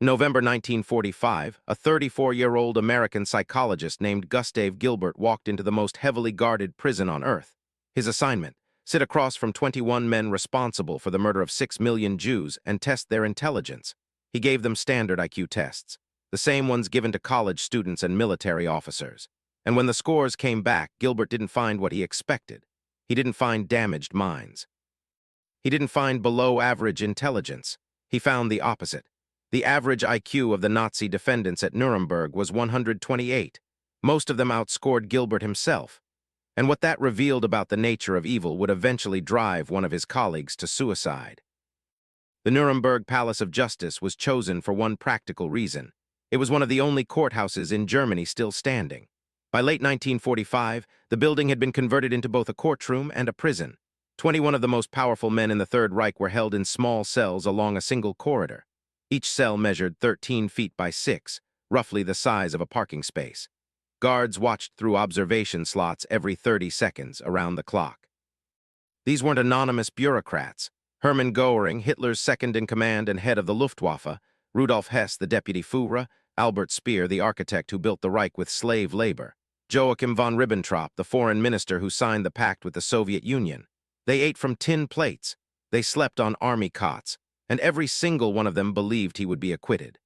In November 1945, a 34-year-old American psychologist named Gustave Gilbert walked into the most heavily guarded prison on Earth. His assignment: sit across from 21 men responsible for the murder of 6 million Jews and test their intelligence. He gave them standard IQ tests, the same ones given to college students and military officers. And when the scores came back, Gilbert didn't find what he expected. He didn't find damaged minds. He didn't find below-average intelligence. He found the opposite. The average IQ of the Nazi defendants at Nuremberg was 128. Most of them outscored Gilbert himself. And what that revealed about the nature of evil would eventually drive one of his colleagues to suicide. The Nuremberg Palace of Justice was chosen for one practical reason. It was one of the only courthouses in Germany still standing. By late 1945, the building had been converted into both a courtroom and a prison. 21 of the most powerful men in the Third Reich were held in small cells along a single corridor. Each cell measured 13 feet by 6, roughly the size of a parking space. Guards watched through observation slots every 30 seconds around the clock. These weren't anonymous bureaucrats. Hermann Goering, Hitler's second-in-command and head of the Luftwaffe, Rudolf Hess, the deputy Führer, Albert Speer, the architect who built the Reich with slave labor, Joachim von Ribbentrop, the foreign minister who signed the pact with the Soviet Union. They ate from tin plates. They slept on army cots, and every single one of them believed he would be acquitted.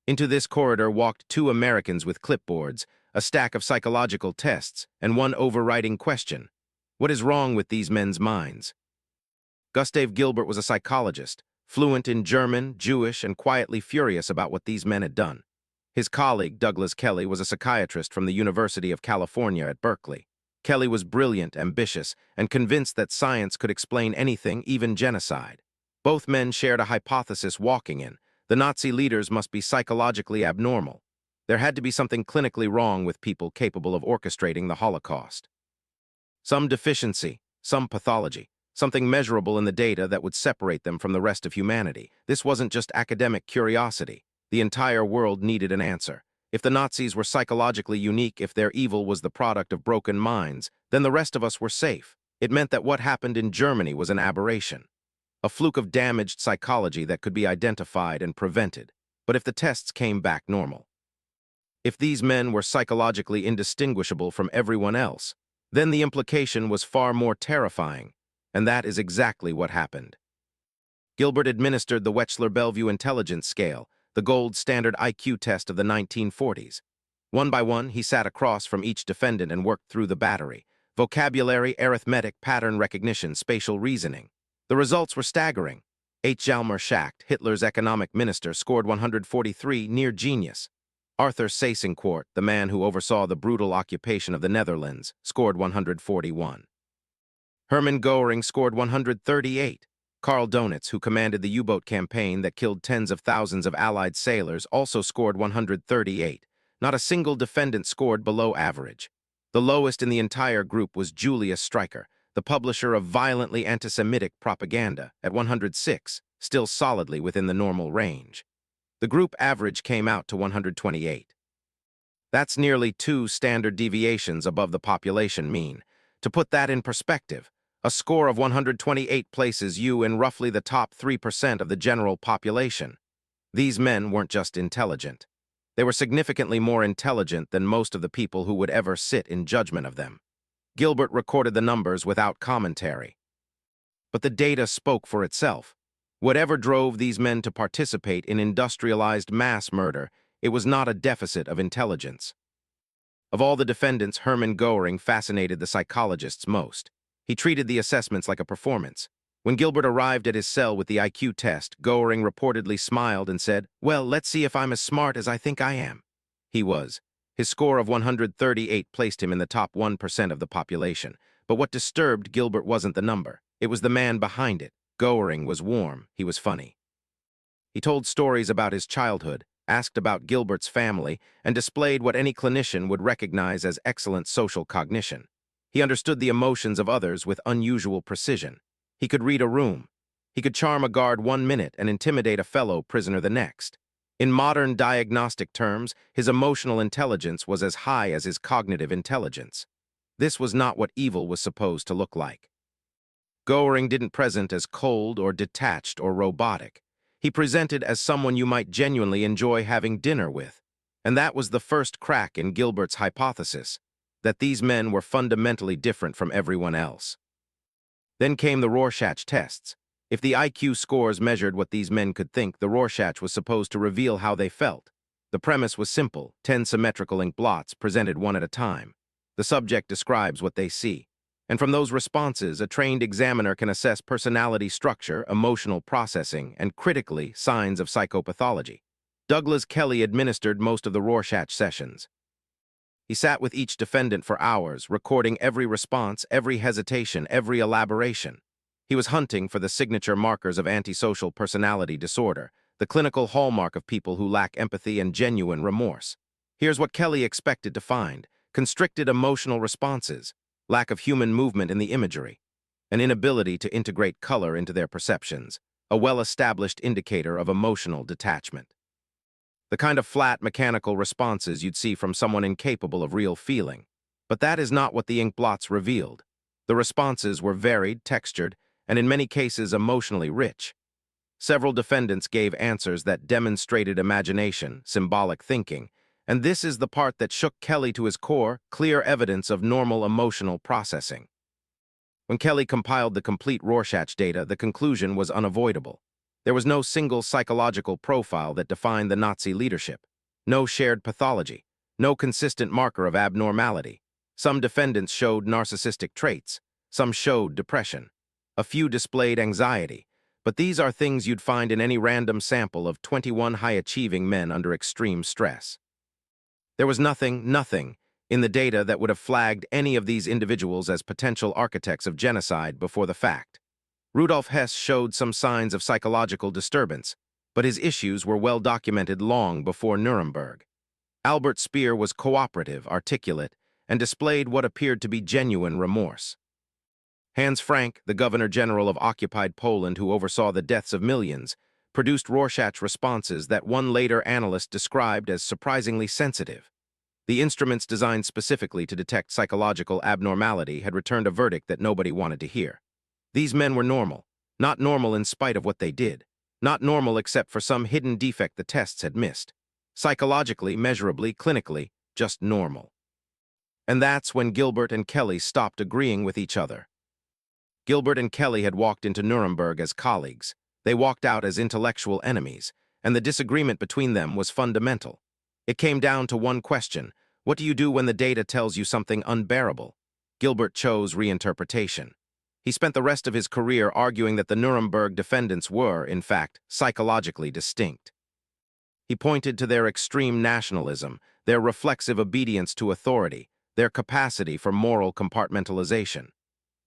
Into this corridor walked 2 Americans with clipboards, a stack of psychological tests, and one overriding question: what is wrong with these men's minds? Gustave Gilbert was a psychologist, fluent in German, Jewish, and quietly furious about what these men had done. His colleague, Douglas Kelley, was a psychiatrist from the University of California at Berkeley. Kelley was brilliant, ambitious, and convinced that science could explain anything, even genocide. Both men shared a hypothesis walking in: the Nazi leaders must be psychologically abnormal. There had to be something clinically wrong with people capable of orchestrating the Holocaust. Some deficiency, some pathology, something measurable in the data that would separate them from the rest of humanity. This wasn't just academic curiosity. The entire world needed an answer. If the Nazis were psychologically unique, if their evil was the product of broken minds, then the rest of us were safe. It meant that what happened in Germany was an aberration, a fluke of damaged psychology that could be identified and prevented. But if the tests came back normal, if these men were psychologically indistinguishable from everyone else, then the implication was far more terrifying, and that is exactly what happened. Gilbert administered the Wechsler-Bellevue intelligence scale, the gold standard IQ test of the 1940s. One by one, he sat across from each defendant and worked through the battery: vocabulary, arithmetic, pattern recognition, spatial reasoning. The results were staggering. H. Hjalmar Schacht, Hitler's economic minister, scored 143, near genius. Arthur Seyss-Inquart, the man who oversaw the brutal occupation of the Netherlands, scored 141. Hermann Goering scored 138. Karl Donitz, who commanded the U-boat campaign that killed tens of thousands of Allied sailors, also scored 138. Not a single defendant scored below average. The lowest in the entire group was Julius Streicher, the publisher of violently anti-Semitic propaganda, at 106, still solidly within the normal range. The group average came out to 128. That's nearly 2 standard deviations above the population mean. To put that in perspective, a score of 128 places you in roughly the top 3% of the general population. These men weren't just intelligent. They were significantly more intelligent than most of the people who would ever sit in judgment of them. Gilbert recorded the numbers without commentary. But the data spoke for itself. Whatever drove these men to participate in industrialized mass murder, it was not a deficit of intelligence. Of all the defendants, Hermann Goering fascinated the psychologists most. He treated the assessments like a performance. When Gilbert arrived at his cell with the IQ test, Goering reportedly smiled and said, "Well, let's see if I'm as smart as I think I am." He was. His score of 138 placed him in the top 1% of the population. But what disturbed Gilbert wasn't the number. It was the man behind it. Goering was warm. He was funny. He told stories about his childhood, asked about Gilbert's family, and displayed what any clinician would recognize as excellent social cognition. He understood the emotions of others with unusual precision. He could read a room. He could charm a guard 1 minute and intimidate a fellow prisoner the next. In modern diagnostic terms, his emotional intelligence was as high as his cognitive intelligence. This was not what evil was supposed to look like. Goering didn't present as cold or detached or robotic. He presented as someone you might genuinely enjoy having dinner with. And that was the first crack in Gilbert's hypothesis, that these men were fundamentally different from everyone else. Then came the Rorschach tests. If the IQ scores measured what these men could think, the Rorschach was supposed to reveal how they felt. The premise was simple: 10 symmetrical Inkblots presented one at a time. The subject describes what they see. And from those responses, a trained examiner can assess personality structure, emotional processing, and critically, signs of psychopathology. Douglas Kelley administered most of the Rorschach sessions. He sat with each defendant for hours, recording every response, every hesitation, every elaboration. He was hunting for the signature markers of antisocial personality disorder, the clinical hallmark of people who lack empathy and genuine remorse. Here's what Kelley expected to find: constricted emotional responses, lack of human movement in the imagery, an inability to integrate color into their perceptions, a well-established indicator of emotional detachment. The kind of flat, mechanical responses you'd see from someone incapable of real feeling. But that is not what the Inkblots revealed. The responses were varied, textured, and in many cases emotionally rich. Several defendants gave answers that demonstrated imagination, symbolic thinking, and this is the part that shook Kelley to his core: clear evidence of normal emotional processing. When Kelley compiled the complete Rorschach data, the conclusion was unavoidable. There was no single psychological profile that defined the Nazi leadership, no shared pathology, no consistent marker of abnormality. Some defendants showed narcissistic traits, some showed depression, a few displayed anxiety, but these are things you'd find in any random sample of 21 high-achieving men under extreme stress. There was nothing in the data that would have flagged any of these individuals as potential architects of genocide before the fact. Rudolf Hess showed some signs of psychological disturbance, but his issues were well documented long before Nuremberg. Albert Speer was cooperative, articulate, and displayed what appeared to be genuine remorse. Hans Frank, the Governor-General of occupied Poland who oversaw the deaths of millions, produced Rorschach responses that one later analyst described as surprisingly sensitive. The instruments designed specifically to detect psychological abnormality had returned a verdict that nobody wanted to hear. These men were normal, not normal in spite of what they did, not normal except for some hidden defect the tests had missed. Psychologically, measurably, clinically, just normal. And that's when Gilbert and Kelley stopped agreeing with each other. Gilbert and Kelley had walked into Nuremberg as colleagues. They walked out as intellectual enemies, and the disagreement between them was fundamental. It came down to one question: what do you do when the data tells you something unbearable? Gilbert chose reinterpretation. He spent the rest of his career arguing that the Nuremberg defendants were, in fact, psychologically distinct. He pointed to their extreme nationalism, their reflexive obedience to authority, their capacity for moral compartmentalization.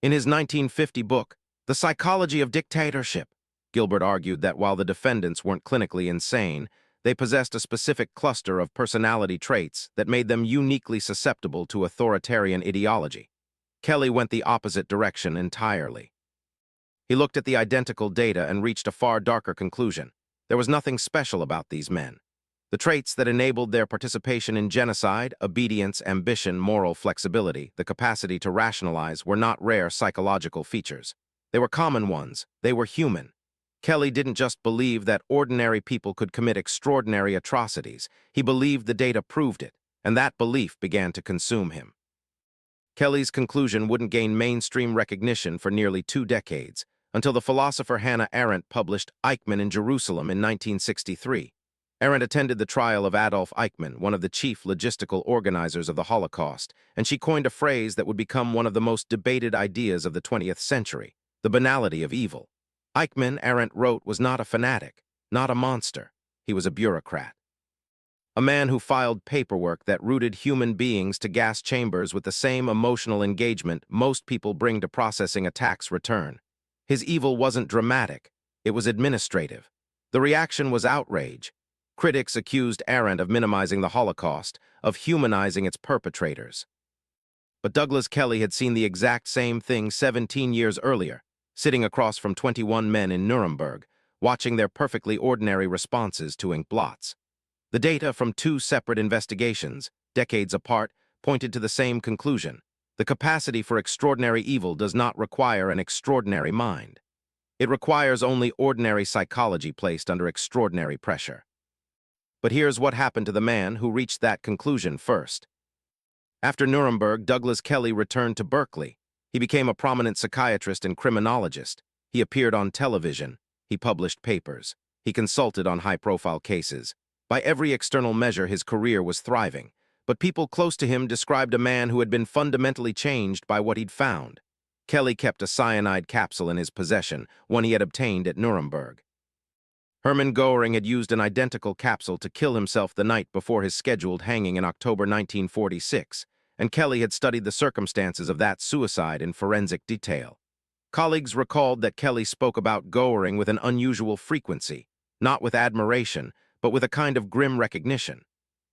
In his 1950 book, The Psychology of Dictatorship, Gilbert argued that while the defendants weren't clinically insane, they possessed a specific cluster of personality traits that made them uniquely susceptible to authoritarian ideology. Kelley went the opposite direction entirely. He looked at the identical data and reached a far darker conclusion. There was nothing special about these men. The traits that enabled their participation in genocide, obedience, ambition, moral flexibility, the capacity to rationalize, were not rare psychological features. They were common ones. They were human. Kelley didn't just believe that ordinary people could commit extraordinary atrocities. He believed the data proved it, and that belief began to consume him. Kelley's conclusion wouldn't gain mainstream recognition for nearly 2 decades, until the philosopher Hannah Arendt published Eichmann in Jerusalem in 1963. Arendt attended the trial of Adolf Eichmann, one of the chief logistical organizers of the Holocaust, and she coined a phrase that would become one of the most debated ideas of the 20th century: the banality of evil. Eichmann, Arendt wrote, was not a fanatic, not a monster. He was a bureaucrat. A man who filed paperwork that routed human beings to gas chambers with the same emotional engagement most people bring to processing a tax return. His evil wasn't dramatic, it was administrative. The reaction was outrage. Critics accused Arendt of minimizing the Holocaust, of humanizing its perpetrators. But Douglas Kelley had seen the exact same thing 17 years earlier, sitting across from 21 men in Nuremberg, watching their perfectly ordinary responses to Inkblots. The data from 2 separate investigations, decades apart, pointed to the same conclusion: the capacity for extraordinary evil does not require an extraordinary mind. It requires only ordinary psychology placed under extraordinary pressure. But here's what happened to the man who reached that conclusion first. After Nuremberg, Douglas Kelley returned to Berkeley. He became a prominent psychiatrist and criminologist. He appeared on television. He published papers. He consulted on high-profile cases. By every external measure, his career was thriving. But people close to him described a man who had been fundamentally changed by what he'd found. Kelley kept a cyanide capsule in his possession, one he had obtained at Nuremberg. Hermann Goering had used an identical capsule to kill himself the night before his scheduled hanging in October 1946, and Kelley had studied the circumstances of that suicide in forensic detail. Colleagues recalled that Kelley spoke about Goering with an unusual frequency, not with admiration, but with a kind of grim recognition.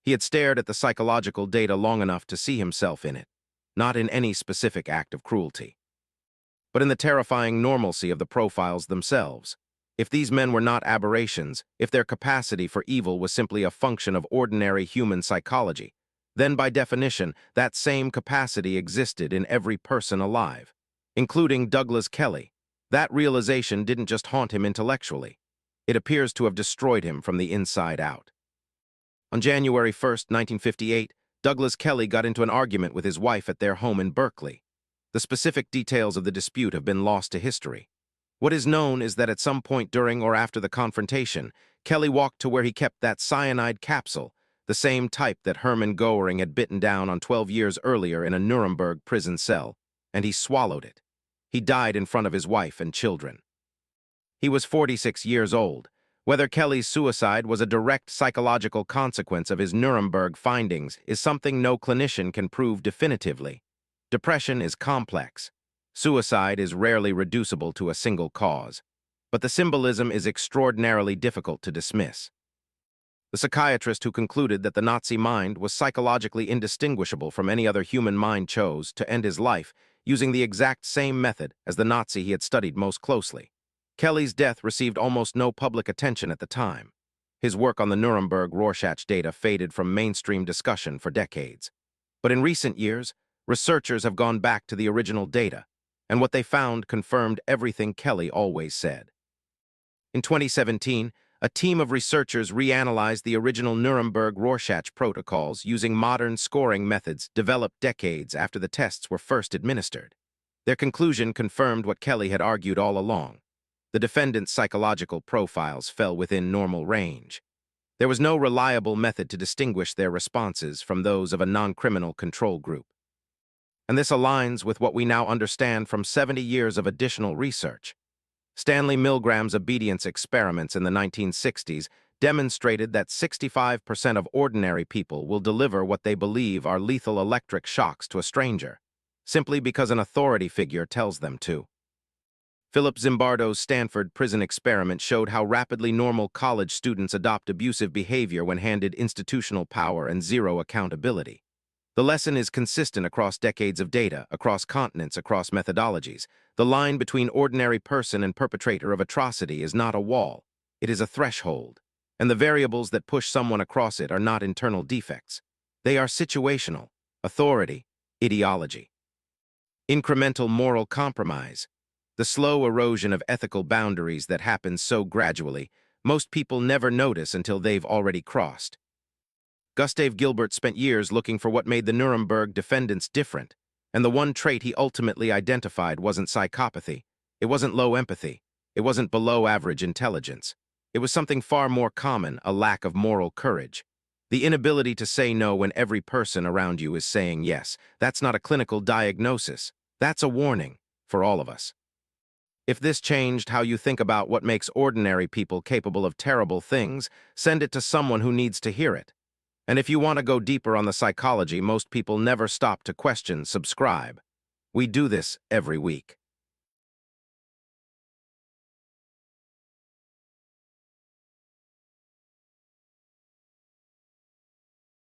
He had stared at the psychological data long enough to see himself in it, not in any specific act of cruelty, but in the terrifying normalcy of the profiles themselves. If these men were not aberrations, if their capacity for evil was simply a function of ordinary human psychology, then by definition, that same capacity existed in every person alive, including Douglas Kelley. That realization didn't just haunt him intellectually. It appears to have destroyed him from the inside out. On January 1, 1958, Douglas Kelley got into an argument with his wife at their home in Berkeley. The specific details of the dispute have been lost to history. What is known is that at some point during or after the confrontation, Kelley walked to where he kept that cyanide capsule, the same type that Hermann Goering had bitten down on 12 years earlier in a Nuremberg prison cell, and he swallowed it. He died in front of his wife and children. He was 46 years old. Whether Kelley's suicide was a direct psychological consequence of his Nuremberg findings is something no clinician can prove definitively. Depression is complex. Suicide is rarely reducible to a single cause, but the symbolism is extraordinarily difficult to dismiss. The psychiatrist who concluded that the Nazi mind was psychologically indistinguishable from any other human mind chose to end his life using the exact same method as the Nazi he had studied most closely. Kelley's death received almost no public attention at the time. His work on the Nuremberg Rorschach data faded from mainstream discussion for decades. But in recent years, researchers have gone back to the original data, and what they found confirmed everything Kelley always said. In 2017, a team of researchers reanalyzed the original Nuremberg Rorschach protocols using modern scoring methods developed decades after the tests were first administered. Their conclusion confirmed what Kelley had argued all along. The defendants' psychological profiles fell within normal range. There was no reliable method to distinguish their responses from those of a non-criminal control group. And this aligns with what we now understand from 70 years of additional research. Stanley Milgram's obedience experiments in the 1960s demonstrated that 65% of ordinary people will deliver what they believe are lethal electric shocks to a stranger, simply because an authority figure tells them to. Philip Zimbardo's Stanford prison experiment showed how rapidly normal college students adopt abusive behavior when handed institutional power and zero accountability. The lesson is consistent across decades of data, across continents, across methodologies. The line between ordinary person and perpetrator of atrocity is not a wall, it is a threshold, and the variables that push someone across it are not internal defects. They are situational, authority, ideology. Incremental moral compromise. The slow erosion of ethical boundaries that happens so gradually, most people never notice until they've already crossed. Gustave Gilbert spent years looking for what made the Nuremberg defendants different, and the one trait he ultimately identified wasn't psychopathy, it wasn't low empathy, it wasn't below-average intelligence. It was something far more common, a lack of moral courage. The inability to say no when every person around you is saying yes. That's not a clinical diagnosis, that's a warning for all of us. If this changed how you think about what makes ordinary people capable of terrible things, send it to someone who needs to hear it. And if you want to go deeper on the psychology, most people never stop to question, subscribe. We do this every week.